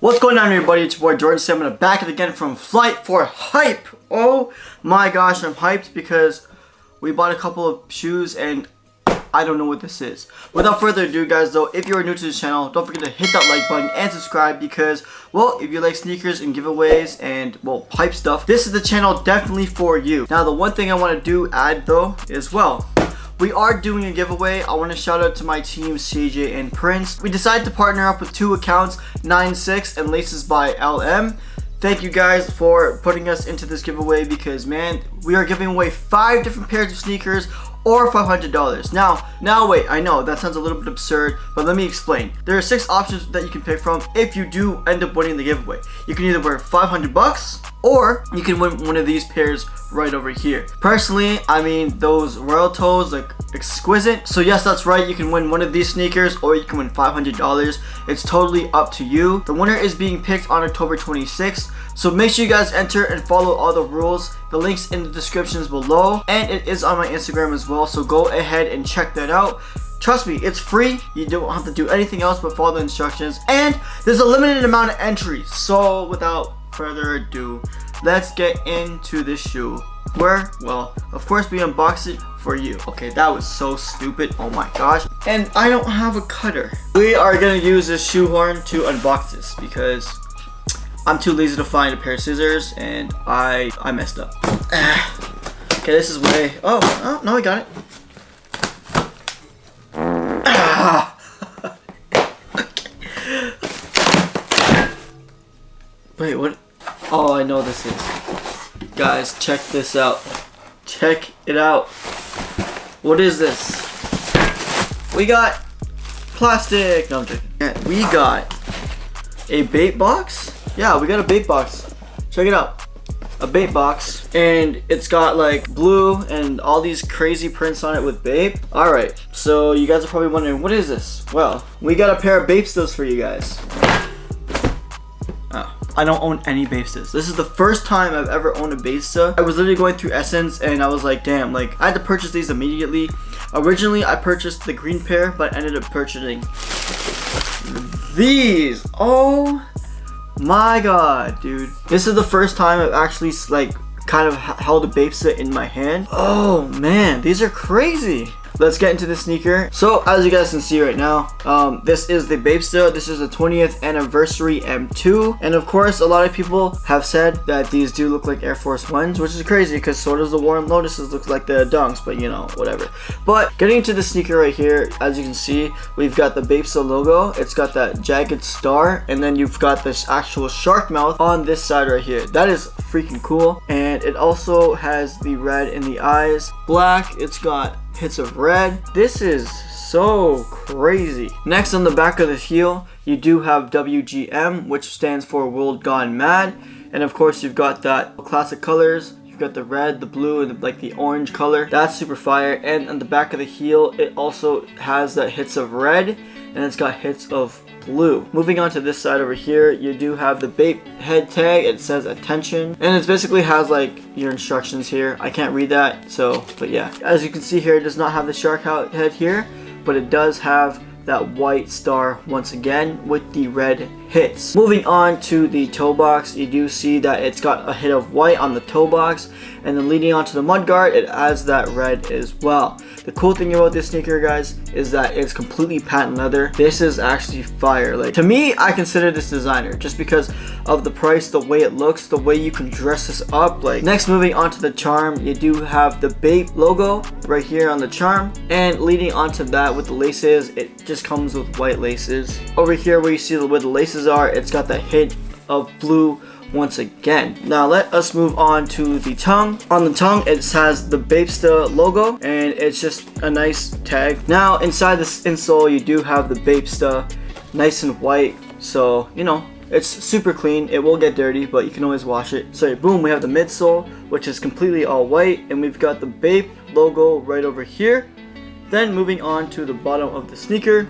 What's going on, everybody? It's your boy Jordan Salmon back again from Flight for Hype. Oh my gosh, I'm hyped because we bought a couple of shoes and I don't know what this is. Without further ado, guys, though, if you are new to this channel, don't forget to hit that like button and subscribe because, well, if you like sneakers and giveaways and, well, hype stuff, this is the channel definitely for you. Now, the one thing I want to add though is, well, we are doing a giveaway. I want to shout out to my team, CJ and Prince. We decided to partner up with two accounts, 96 and Laces by LM. Thank you guys for putting us into this giveaway because, man, we are giving away 5 different pairs of sneakers or $500. Now wait, I know that sounds a little bit absurd, but let me explain. There are 6 options that you can pick from if you do end up winning the giveaway. You can either win 500 bucks or you can win one of these pairs right over here. Personally, I mean, those royal toes look exquisite. So yes, that's right, you can win one of these sneakers or you can win $500. It's totally up to you. The winner is being picked on October 26th. So make sure you guys enter and follow all the rules. The link's in the descriptions below and it is on my Instagram as well. So go ahead and check that out. Trust me, it's free. You don't have to do anything else but follow the instructions. And there's a limited amount of entries. So without further ado, let's get into this shoe where, well, of course we unbox it for you. Okay, that was so stupid. Oh my gosh. And I don't have a cutter. We are gonna use this shoehorn to unbox this because I'm too lazy to find a pair of scissors and I messed up. Okay, this is way, oh no, I got it. Wait, what? Oh, I know this is. Guys, check this out. Check it out. What is this? We got plastic. No, I'm joking. Yeah, we got a bait box. Yeah, we got a bait box. Check it out. A bait box. And it's got like blue and all these crazy prints on it with Bape. Alright, so you guys are probably wondering, what is this? Well, we got a pair of Bapestas for you guys. Oh, I don't own any Bapestas. This is the first time I've ever owned a Bapesta. I was literally going through Essence and I was like, damn, like I had to purchase these immediately. Originally, I purchased the green pair, but I ended up purchasing these. Oh my god, dude. This is the first time I've actually like kind of held a Bapesta in my hand. Oh man, these are crazy. Let's get into the sneaker. So as you guys can see right now, this is the Bapesta. This is the 20th anniversary M2. And of course, a lot of people have said that these do look like Air Force Ones, which is crazy because so does the Warren Lotuses look like the Dunks, but you know, whatever. But getting into the sneaker right here, as you can see, we've got the Bapesta logo. It's got that jagged star, and then you've got this actual shark mouth on this side right here. That is freaking cool. And it also has the red in the eyes. Black, it's got hits of red. This is so crazy. Next, on the back of the heel, you do have WGM, which stands for World Gone Mad. And of course, you've got that classic colors. You've got the red, the blue, and like the orange color. That's super fire. And on the back of the heel, it also has that hits of red, and it's got hits of blue. Moving on to this side over here, you do have the Bape head tag. It says attention, and it basically has like your instructions here. I can't read that, so, but yeah, as you can see here, it does not have the shark head here, but it does have that white star once again with the red hits. Moving on to the toe box, you do see that it's got a hit of white on the toe box, and then leading on to the mudguard, it adds that red as well. The cool thing about this sneaker, guys, is that it's completely patent leather. This is actually fire. Like, to me, I consider this designer just because of the price, the way it looks, the way you can dress this up. Like, next, moving on to the charm, you do have the Bape logo right here on the charm, and leading onto that with the laces, it just comes with white laces. Over here where you see where the laces are, it's got that hint of blue once again. Now let us move on to the tongue. On the tongue, it has the Bapesta logo, and it's just a nice tag. Now inside this insole, you do have the Bapesta nice and white, so you know, it's super clean. It will get dirty, but you can always wash it. So boom, we have the midsole, which is completely all white, and we've got the Bape logo right over here. Then moving on to the bottom of the sneaker,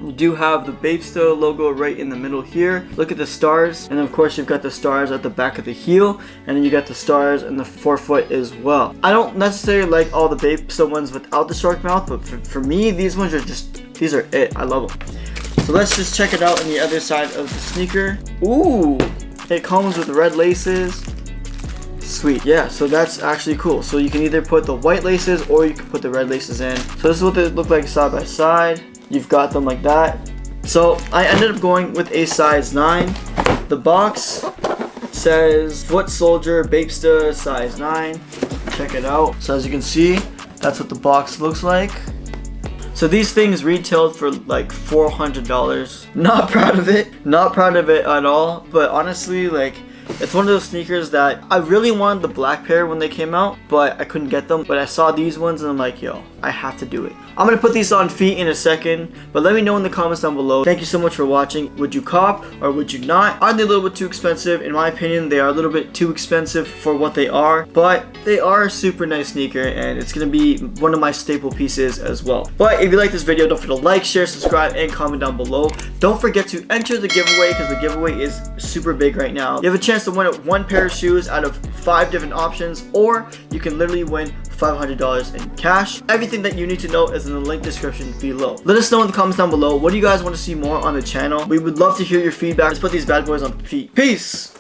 you do have the Bapesta logo right in the middle here. Look at the stars, and of course you've got the stars at the back of the heel, and then you got the stars in the forefoot as well. I don't necessarily like all the Bapesta ones without the shark mouth, but for me, these ones are just, these are it. I love them. So let's just check it out on the other side of the sneaker. Ooh, it comes with red laces. Sweet. Yeah, so that's actually cool. So you can either put the white laces or you can put the red laces in. So this is what they look like side by side. You've got them like that. So I ended up going with a size 9. The box says Foot Soldier Bapesta size 9. Check it out. So as you can see, that's what the box looks like. So these things retailed for like $400. Not proud of it. Not proud of it at all. But honestly, like, it's one of those sneakers that I really wanted the black pair when they came out, but I couldn't get them. But I saw these ones and I'm like, yo, I have to do it. I'm gonna put these on feet in a second, but let me know in the comments down below. Thank you so much for watching. Would you cop or would you not? Are they a little bit too expensive? In my opinion, they are a little bit too expensive for what they are, but they are a super nice sneaker and it's gonna be one of my staple pieces as well. But if you like this video, don't forget to like, share, subscribe, and comment down below. Don't forget to enter the giveaway because the giveaway is super big right now. You have a chance to win one pair of shoes out of 5 different options, or you can literally win $500 in cash. Everything that you need to know is in the link description below. Let us know in the comments down below, what do you guys want to see more on the channel? We would love to hear your feedback. Let's put these bad boys on feet. Peace!